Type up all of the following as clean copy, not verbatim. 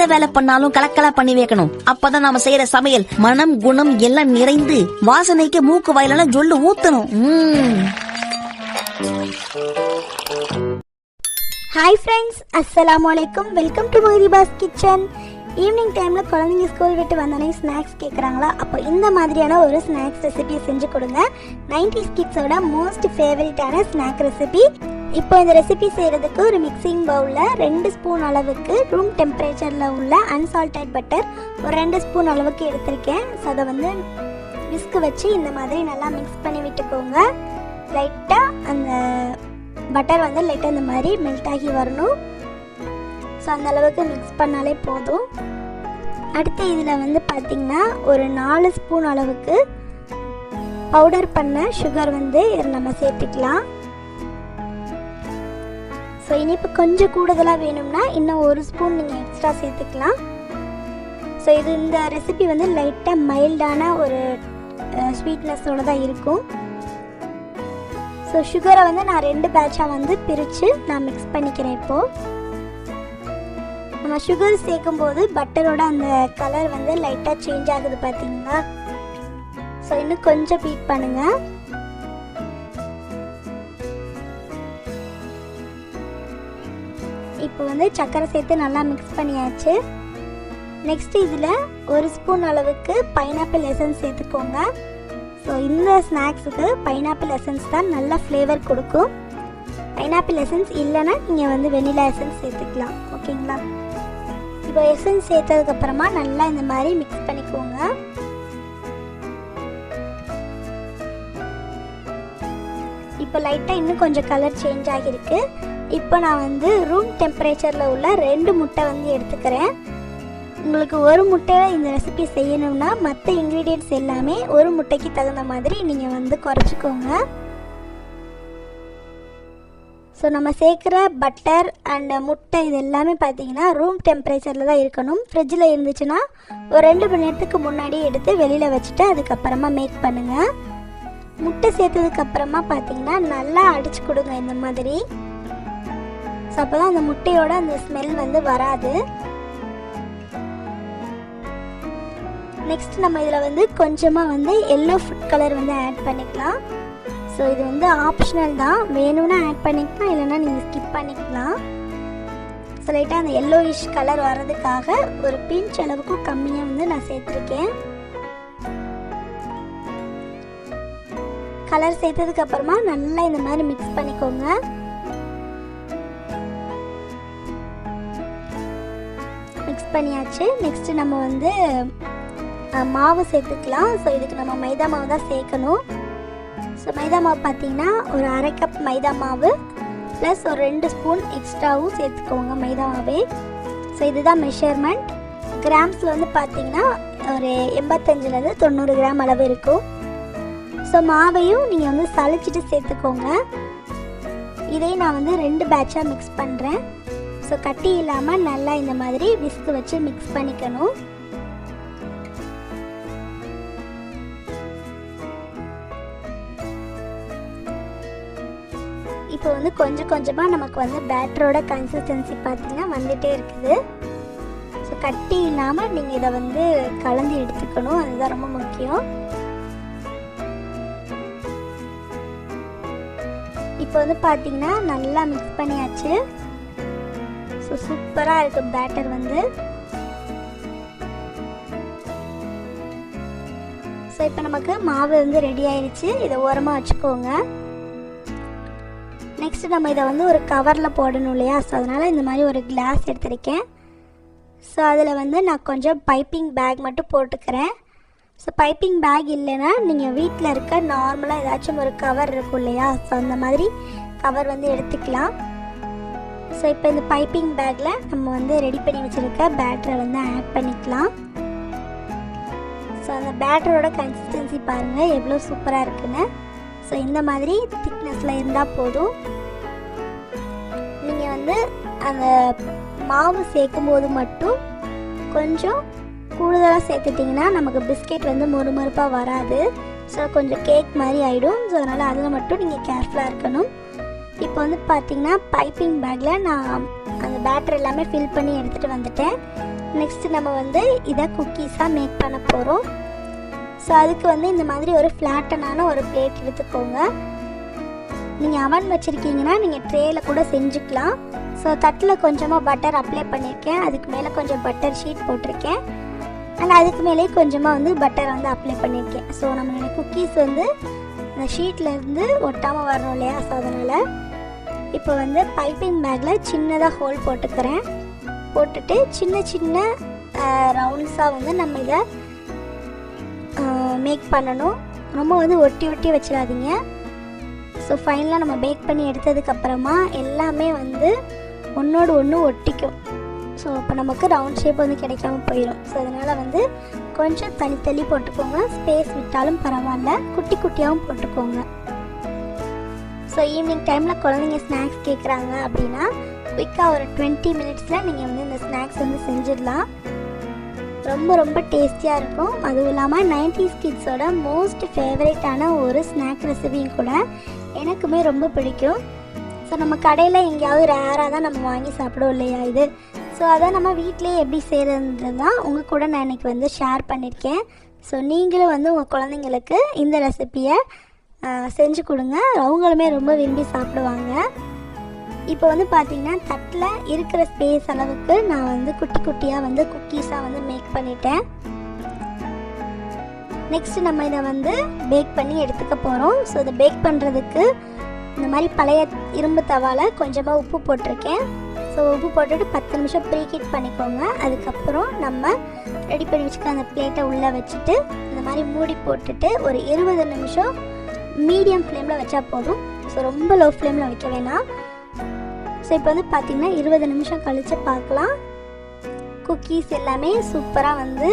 எந்த வேலை பண்ணாலும் கலக்கலா பண்ணி வைக்கணும். அப்பதான் நாம செய்யற சமையல் மனம் குணம் எல்லாம் நிறைந்து வாசனைக்கு மூக்கு வாயிலான ஜொல்லு ஊத்தணும். ஹாய் ஃப்ரெண்ட்ஸ், அஸ்ஸலாமு அலைக்கும். Welcome to Maharibas kitchen. Evening டைமில் குழந்தைங்க ஸ்கூல் விட்டு வந்தோடனே ஸ்நாக்ஸ் கேட்குறாங்களா, அப்போ இந்த மாதிரியான ஒரு ஸ்நாக்ஸ் ரெசிபியை செஞ்சு கொடுங்க. 90s கிட்ஸோட மோஸ்ட் ஃபேவரட்டான ஸ்நாக் ரெசிபி. இப்போ இந்த ரெசிபி செய்கிறதுக்கு ஒரு மிக்சிங் பவுலில் 2 ஸ்பூன் அளவுக்கு ரூம் டெம்பரேச்சரில் உள்ள அன்சால்டட் பட்டர் ஒரு 2 ஸ்பூன் அளவுக்கு எடுத்திருக்கேன். ஸோ அதை வந்து விஸ்க் வச்சு இந்த மாதிரி நல்லா மிக்ஸ் பண்ணி விட்டுக்கோங்க. லைட்டாக அந்த பட்டர் வந்து லைட்டாக இந்த மாதிரி மெல்ட் ஆகி வரணும். ஸோ அந்த அளவுக்கு மிக்ஸ் பண்ணாலே போதும். அடுத்து இதில் வந்து பார்த்திங்கன்னா ஒரு 4 ஸ்பூன் அளவுக்கு பவுடர் பண்ண சுகர் வந்து நம்ம சேர்த்துக்கலாம். ஸோ இனிப்பு கொஞ்சம் கூடுதலாக வேணும்னா இன்னும் 1 ஸ்பூன் நீங்கள் எக்ஸ்ட்ரா சேர்த்துக்கலாம். ஸோ இது இந்த ரெசிபி வந்து லைட்டாக மைல்டான ஒரு ஸ்வீட்னஸோடு தான் இருக்கும். ஸோ சுகரை வந்து நான் 2 பேட்சாக வந்து பிரித்து நான் மிக்ஸ் பண்ணிக்கிறேன். இப்போது நம்ம சுகர் சேர்க்கும்போது பட்டரோட அந்த கலர் வந்து லைட்டாக சேஞ்ச் ஆகுது பார்த்தீங்களா. ஸோ இன்னும் கொஞ்சம் பீட் பண்ணுங்க. இப்போ வந்து சர்க்கரை சேர்த்து நல்லா மிக்ஸ் பண்ணியாச்சு. நெக்ஸ்ட் இதில் 1 ஸ்பூன் அளவுக்கு பைனாப்பிள் எசன்ஸ் சேர்த்துக்கோங்க. ஸோ இந்த ஸ்நாக்ஸுக்கு பைனாப்பிள் எசன்ஸ் தான் நல்ல ஃப்ளேவர் கொடுக்கும். பைனாப்பிள் எசன்ஸ் இல்லைன்னா நீங்கள் வந்து வெனிலா எசன்ஸ் சேர்த்துக்கலாம். ஓகேங்களா. இப்போ எசன்ஸ் சேர்த்ததுக்கப்புறமா நல்லா இந்த மாதிரி மிக்ஸ் பண்ணிக்கோங்க. இப்போ லைட்டாக இன்னும் கொஞ்சம் கலர் சேஞ்ச் ஆகியிருக்கு. இப்போ நான் வந்து ரூம் டெம்பரேச்சரில் உள்ள 2 முட்டை வந்து எடுத்துக்கிறேன். உங்களுக்கு 1 முட்டையில் இந்த ரெசிபி செய்யணும்னா மற்ற இன்க்ரீடியன்ட்ஸ் எல்லாமே 1 முட்டைக்கு தகுந்த மாதிரி நீங்கள் வந்து குறைச்சிக்கோங்க. ஸோ நம்ம சேர்க்குற பட்டர் அண்ட் முட்டை இது எல்லாமே பார்த்தீங்கன்னா ரூம் டெம்பரேச்சரில் தான் இருக்கணும். ஃப்ரிட்ஜில் இருந்துச்சுன்னா ஒரு 2 மணி நேரத்துக்கு முன்னாடி எடுத்து வெளியில் வச்சுட்டு அதுக்கப்புறமா மேக் பண்ணுங்கள். முட்டை சேர்த்ததுக்கப்புறமா பார்த்தீங்கன்னா நல்லா அடித்து கொடுங்க இந்த மாதிரி. ஸோ அப்போ தான் அந்த முட்டையோட அந்த ஸ்மெல் வந்து வராது. நெக்ஸ்ட் நம்ம இதில் வந்து கொஞ்சமாக வந்து எல்லோ ஃபுட் கலர் வந்து ஆட் பண்ணிக்கலாம். ஸோ இது வந்து ஆப்ஷனல் தான், வேணும்னா ஆட் பண்ணிக்கலாம், இல்லைன்னா நீங்கள் ஸ்கிப் பண்ணிக்கலாம். ஸோ லைட்டாக அந்த எல்லோயிஷ் கலர் வர்றதுக்காக ஒரு பிஞ்ச் அளவுக்கு கம்மியாக வந்து நான் சேர்த்துருக்கேன். கலர் சேர்த்ததுக்கப்புறமா நல்லா இந்த மாதிரி மிக்ஸ் பண்ணிக்கோங்க. மிக்ஸ் பண்ணியாச்சு. நெக்ஸ்ட்டு நம்ம வந்து மாவு சேர்த்துக்கலாம். ஸோ இதுக்கு நம்ம மைதா மாவு தான் சேர்க்கணும். ஸோ மைதா மாவு பார்த்தீங்கன்னா ஒரு 1/2 கப் மைதா மாவு ப்ளஸ் ஒரு 2 ஸ்பூன் எக்ஸ்ட்ராவும் சேர்த்துக்கோங்க மைதா மாவே. ஸோ இதுதான் மெஷர்மெண்ட். கிராம்ஸில் வந்து பார்த்தீங்கன்னா ஒரு 85லேருந்து 90 கிராம் அளவு இருக்கும். ஸோ மாவையும் நீங்கள் வந்து சளிச்சிட்டு சேர்த்துக்கோங்க. இதையும் நான் வந்து 2 பேட்சாக மிக்ஸ் பண்ணுறேன். ஸோ கட்டி இல்லாமல் நல்லா இந்த மாதிரி விஸ்க் வச்சு மிக்ஸ் பண்ணிக்கணும். இப்போ வந்து கொஞ்சம் கொஞ்சமாக நமக்கு வந்து பேட்டரோட கன்சிஸ்டன்சி பார்த்தீங்கன்னா வந்துகிட்டே இருக்குது. ஸோ கட்டி இல்லாமல் நீங்கள் இதை வந்து கலந்து எடுத்துக்கணும், அதுதான் ரொம்ப முக்கியம். இப்போ வந்து பார்த்தீங்கன்னா நல்லா மிக்ஸ் பண்ணியாச்சு. ஸோ சூப்பராக இருக்குது பேட்டர் வந்து. ஸோ இப்போ நமக்கு மாவு வந்து ரெடி ஆயிடுச்சு. இதை ஓரமாக வச்சுக்கோங்க. நெக்ஸ்ட் நம்ம இதை வந்து ஒரு கவரில் போடணும் இல்லையா. ஸோ அதனால் இந்த மாதிரி ஒரு கிளாஸ் எடுத்திருக்கேன். ஸோ அதில் வந்து நான் கொஞ்சம் பைப்பிங் பேக் மட்டும் போட்டுக்கிறேன். ஸோ பைப்பிங் பேக் இல்லைன்னா நீங்கள் வீட்டில் இருக்க நார்மலாக ஏதாச்சும் ஒரு கவர் இருக்கும் இல்லையா. ஸோ அந்த மாதிரி கவர் வந்து எடுத்துக்கலாம். ஸோ இப்போ இந்த பைப்பிங் பேக்கில் நம்ம வந்து ரெடி பண்ணி வச்சுருக்க பேட்டரை வந்து ஆட் பண்ணிக்கலாம். ஸோ அந்த பேட்டரோட கன்சிஸ்டன்சி பாருங்கள் எவ்வளோ சூப்பராக இருக்குன்னு. ஸோ இந்த மாதிரி திக்னஸில் இருந்தால் போதும். நீங்கள் வந்து அந்த மாவு சேர்க்கும் போது மட்டும் கொஞ்சம் கூடுதலாக சேர்த்துட்டிங்கன்னா நமக்கு பிஸ்கெட் வந்து மொறுமொறுப்பாக வராது. ஸோ கொஞ்சம் கேக் மாதிரி ஆகிடும். ஸோ அதனால் அதில் மட்டும் நீங்கள் கேர்ஃபுல்லாக இருக்கணும். இப்போ வந்து பார்த்திங்கன்னா பைப்பிங் பேக்கில் நான் அந்த பேட்டர் எல்லாமே ஃபில் பண்ணி எடுத்துகிட்டு வந்துட்டேன். நெக்ஸ்ட்டு நம்ம வந்து இதை குக்கீஸாக மேக் பண்ண போகிறோம். ஸோ அதுக்கு வந்து இந்த மாதிரி ஒரு ஃப்ளாட்டனான ஒரு பிளேட் எடுத்துக்கோங்க. நீங்கள் அவன் வச்சுருக்கீங்கன்னா நீங்கள் ட்ரேயில் கூட செஞ்சுக்கலாம். ஸோ தட்டில் கொஞ்சமாக பட்டர் அப்ளை பண்ணியிருக்கேன், அதுக்கு மேலே கொஞ்சம் பட்டர் ஷீட் போட்டிருக்கேன், அண்ட் அதுக்கு மேலே கொஞ்சமாக வந்து பட்டர் வந்து அப்ளை பண்ணியிருக்கேன். ஸோ நம்மளுடைய குக்கீஸ் வந்து அந்த ஷீட்லேருந்து ஒட்டாமல் வரணும் இல்லையா, ஸோ அதனால் இப்போ வந்து பைப்பிங் பேக்கில் சின்னதாக ஹோல் போட்டுக்கிறேன். போட்டுட்டு சின்ன சின்ன ரவுண்ட்ஸாக வந்து நம்ம இதை மேக் பண்ணணும். ரொம்ப வந்து ஒட்டி ஒட்டி வச்சிடாதீங்க. ஸோ ஃபைனலாக நம்ம பேக் பண்ணி எடுத்ததுக்கப்புறமா எல்லாமே வந்து ஒன்றோடு ஒன்று ஒட்டிக்கும். ஸோ இப்போ நமக்கு ரவுண்ட் ஷேப் வந்து கிடைக்காம போயிடும். ஸோ அதனால் வந்து கொஞ்சம் தள்ளி போட்டுக்கோங்க, ஸ்பேஸ் விட்டாலும் பரவாயில்ல, குட்டி குட்டியாகவும் போட்டுக்கோங்க. ஸோ ஈவினிங் டைமில் குழந்தைங்க ஸ்நாக்ஸ் கேட்குறாங்க அப்படின்னா குயிக்காக ஒரு 20 மினிட்ஸில் நீங்கள் வந்து இந்த ஸ்நாக்ஸ் வந்து செஞ்சிடலாம். ரொம்ப ரொம்ப டேஸ்டியாக இருக்கும். அதுவும் இல்லாமல் 90s கிட்ஸோட மோஸ்ட் ஃபேவரட்டான ஒரு ஸ்நாக் ரெசிபியும் கூட. எனக்குமே ரொம்ப பிடிக்கும். ஸோ நம்ம கடையில் எங்கேயாவது ரேராக தான் நம்ம வாங்கி சாப்பிடுவோம் இல்லையா இது. ஸோ அதை நம்ம வீட்டிலே எப்படி செய்கிறதுன்றது தான் உங்கள் கூட நான் இன்றைக்கி வந்து ஷேர் பண்ணியிருக்கேன். ஸோ நீங்களும் வந்து உங்கள் குழந்தைங்களுக்கு இந்த ரெசிப்பியை செஞ்சு கொடுங்க, அவங்களுமே ரொம்ப விரும்பி சாப்பிடுவாங்க. இப்போ வந்து பார்த்திங்கன்னா தட்டில் இருக்கிற ஸ்பேஸ் அளவுக்கு நான் வந்து குட்டி குட்டியாக வந்து குக்கீஸாக வந்து மேக் பண்ணிட்டேன். நெக்ஸ்ட்டு நம்ம இதை வந்து பேக் பண்ணி எடுத்துக்க போகிறோம். ஸோ இதை பேக் பண்ணுறதுக்கு இந்த மாதிரி பழைய இரும்பு தவாவில் கொஞ்சமாக உப்பு போட்டிருக்கேன். ஸோ உப்பு போட்டுட்டு 10 நிமிஷம் ப்ரீ ஹீட் பண்ணிக்கோங்க. அதுக்கப்புறம் நம்ம ரெடி பண்ணி வச்சுக்க அந்த பிளேட்டை உள்ளே வச்சுட்டு இந்த மாதிரி மூடி போட்டுட்டு ஒரு 20 நிமிஷம் மீடியம் ஃப்ளேமில் வச்சா போதும். ஸோ ரொம்ப லோ ஃப்ளேமில் வைக்க வேணாம். ஸோ இப்போ வந்து பார்த்திங்கன்னா 20 நிமிஷம் கழித்து பார்க்கலாம். குக்கீஸ் எல்லாமே சூப்பராக வந்து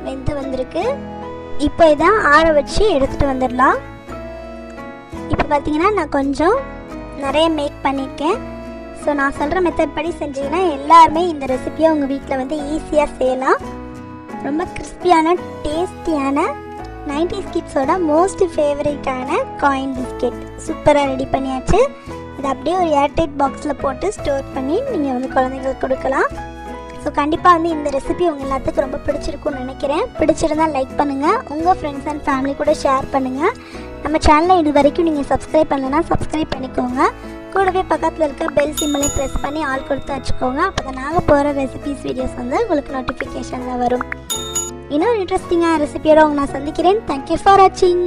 வெந்து வந்திருக்கு. இப்போ இதை ஆற வச்சு எடுத்துகிட்டு வந்துடலாம். இப்போ பார்த்திங்கன்னா நான் கொஞ்சம் நிறைய மேக் பண்ணியிருக்கேன். ஸோ நான் சொல்கிற மெத்தட் படி செஞ்சிங்கன்னா எல்லாருமே இந்த ரெசிபியை உங்கள் வீட்டில் வந்து ஈஸியாக செய்யலாம். ரொம்ப கிறிஸ்பியான டேஸ்டியான 90s கிட்ஸோட மோஸ்ட் ஃபேவரட்டான காயின் பிஸ்கெட் சூப்பராக ரெடி பண்ணியாச்சு. இதை அப்படியே ஒரு ஏர்டைட் பாக்ஸில் போட்டு ஸ்டோர் பண்ணி நீங்கள் வந்து குழந்தைங்களுக்கு கொடுக்கலாம். ஸோ கண்டிப்பாக வந்து இந்த ரெசிபி உங்கள் எல்லாத்துக்கும் ரொம்ப பிடிச்சிருக்கும்னு நினைக்கிறேன். பிடிச்சிருந்தால் லைக் பண்ணுங்கள், உங்கள் ஃப்ரெண்ட்ஸ் அண்ட் ஃபேமிலி கூட ஷேர் பண்ணுங்கள். நம்ம சேனலை இது வரைக்கும் நீங்கள் சப்ஸ்கிரைப் பண்ணலைன்னா சப்ஸ்கிரைப் பண்ணிக்கோங்க. கூடவே பக்கத்தில் இருக்க பெல் சிம்பிளையும் ப்ரெஸ் பண்ணி ஆல் கொடுத்து வச்சுக்கோங்க. அப்போ தான் நாங்கள் போகிற ரெசிபிஸ் வீடியோஸ் வந்து உங்களுக்கு நோட்டிஃபிகேஷனில் வரும். இன்னொரு இன்ட்ரெஸ்டிங்கான ரெசிபியோட உங்களை நான் சந்திக்கிறேன். தேங்க்யூ ஃபார் வாட்சிங்.